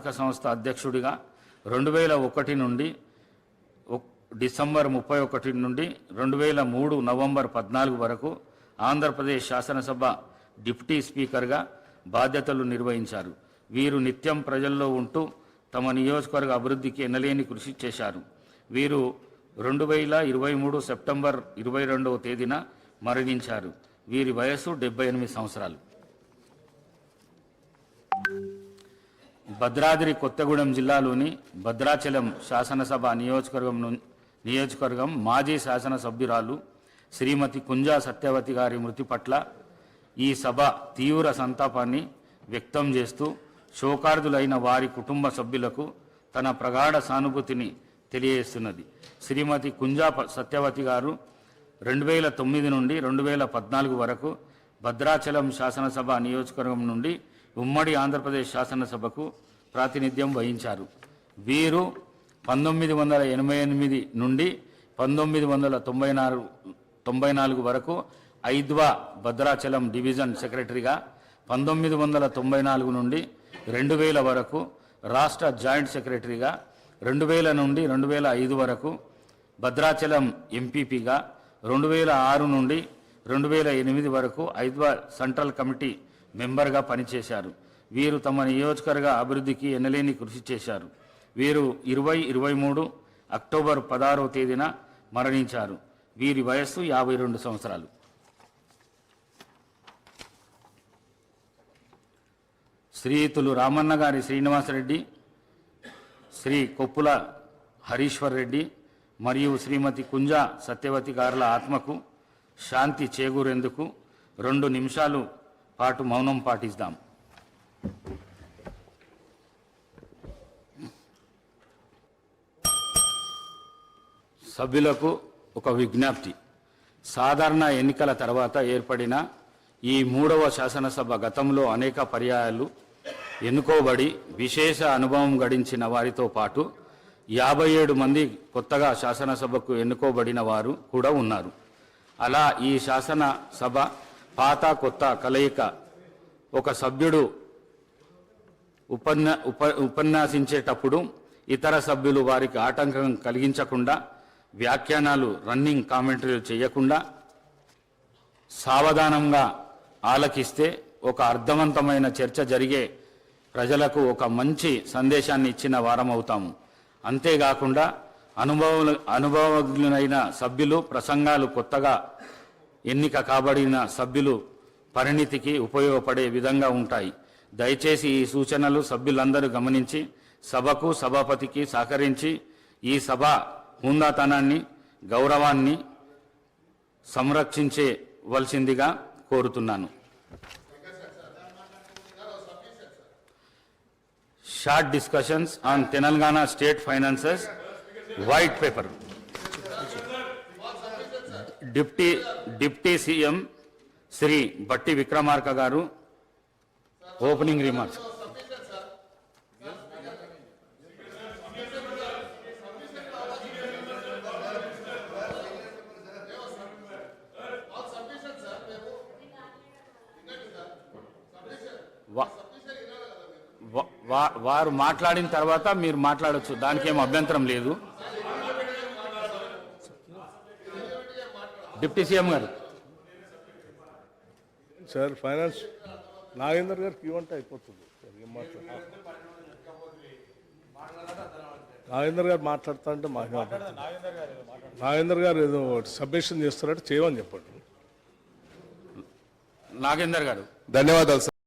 స్థానిక సంస్థ అధ్యక్షుడిగా 2001 నుండి డిసెంబర్ 31 నుండి 2003 నవంబర్ 14 వరకు ఆంధ్రప్రదేశ్ శాసనసభ డిప్యూటీ స్పీకర్గా బాధ్యతలు నిర్వహించారు. వీరు నిత్యం ప్రజల్లో ఉంటూ తమ నియోజకవర్గ అభివృద్ధికి ఎనలేని కృషి చేశారు. వీరు 2023 సెప్టెంబర్ 22వ తేదీన మరణించారు. వీరి వయస్సు 78 సంవత్సరాలు. భద్రాద్రి కొత్తగూడెం జిల్లాలోని భద్రాచలం శాసనసభ నియోజకవర్గం మాజీ శాసనసభ్యురాలు శ్రీమతి కుంజా సత్యవతి గారి మృతి పట్ల ఈ సభ తీవ్ర సంతాపాన్ని వ్యక్తం చేస్తూ శోకార్దులైన వారి కుటుంబ సభ్యులకు తన ప్రగాఢ సానుభూతిని తెలియజేస్తున్నది. శ్రీమతి కుంజా సత్యవతి గారు 2009 నుండి 2014 వరకు భద్రాచలం శాసనసభ నియోజకవర్గం నుండి ఉమ్మడి ఆంధ్రప్రదేశ్ శాసనసభకు ప్రాతినిధ్యం వహించారు. వీరు 1988 నుండి 1994 వరకు ఐద్వా భద్రాచలం డివిజన్ సెక్రటరీగా, 1994 నుండి 2000 వరకు రాష్ట్ర జాయింట్ సెక్రటరీగా, 2000 నుండి 2005 వరకు భద్రాచలం ఎంపీపీగా, 2006 నుండి 2008 వరకు ఐద్వా సెంట్రల్ కమిటీ మెంబర్గా పనిచేశారు. వీరు తమ నియోజకవర్గ అభివృద్ధికి ఎనలేని కృషి చేశారు. వీరు 2023 అక్టోబర్ 16వ తేదీన మరణించారు. వీరి వయస్సు 52 సంవత్సరాలు. శ్రీయుతులు రామన్న గారి శ్రీనివాసరెడ్డి, శ్రీ కొప్పుల హరీశ్వర్ రెడ్డి మరియు శ్రీమతి కుంజా సత్యవతి గారుల ఆత్మకు శాంతి చేకూరేందుకు 2 నిమిషాలు పాటు మౌనం పాటిస్తాం. సభ్యులకు ఒక విజ్ఞప్తి. సాధారణ ఎన్నికల తర్వాత ఏర్పడిన ఈ 3వ శాసనసభ గతంలో అనేక పర్యాయాలు ఎన్నుకోబడి విశేష అనుభవం గడించిన వారితో పాటు 57 మంది కొత్తగా శాసనసభకు ఎన్నుకోబడిన వారు కూడా ఉన్నారు. అలా ఈ శాసనసభ పాత కొత్త కలయిక. ఒక సభ్యుడు ఉపన్యాసించేటప్పుడు ఇతర సభ్యులు వారికి ఆటంకం కలిగించకుండా, వ్యాఖ్యానాలు రన్నింగ్ కామెంటరీలు చేయకుండా సావధానంగా ఆలకిస్తే ఒక అర్థవంతమైన చర్చ జరిగే ప్రజలకు ఒక మంచి సందేశాన్ని ఇచ్చిన వారం అవుతాము. అంతేకాకుండా అనుభవజ్ఞులైన సభ్యులు ప్రసంగాలు కొత్తగా ఎన్నిక కాబడిన సభ్యులు పరిణితికి ఉపయోగపడే విధంగా ఉంటాయి. దయచేసి ఈ సూచనలు సభ్యులందరూ గమనించి సభకు సభాపతికి సహకరించి ఈ సభ హుందాతనాన్ని గౌరవాన్ని సంరక్షించవలసిందిగా కోరుతున్నాను. Short discussions on Telangana state finances white paper. Deputy CM Shri Batti Vikramarka గారు ఓపెనింగ్ రిమార్క్స్. వారు మాట్లాడిన తర్వాత మీరు మాట్లాడచ్చు, దానికి ఏం అభ్యంతరం లేదు. డిప్యూటీ సీఎం గారు. సార్ ఫైనాన్స్ నాగేందర్ గారికి ఇవ్వంటే అయిపోతుంది. ఏం మాట్లాడుతున్నారు నాగేందర్ గారు? మాట్లాడుతా అంటే నాగేందర్ గారు ఏదో సబ్మిషన్ చేస్తారంటే చేయమని చెప్పండి. నాగేందర్ గారు. ధన్యవాదాలు సార్.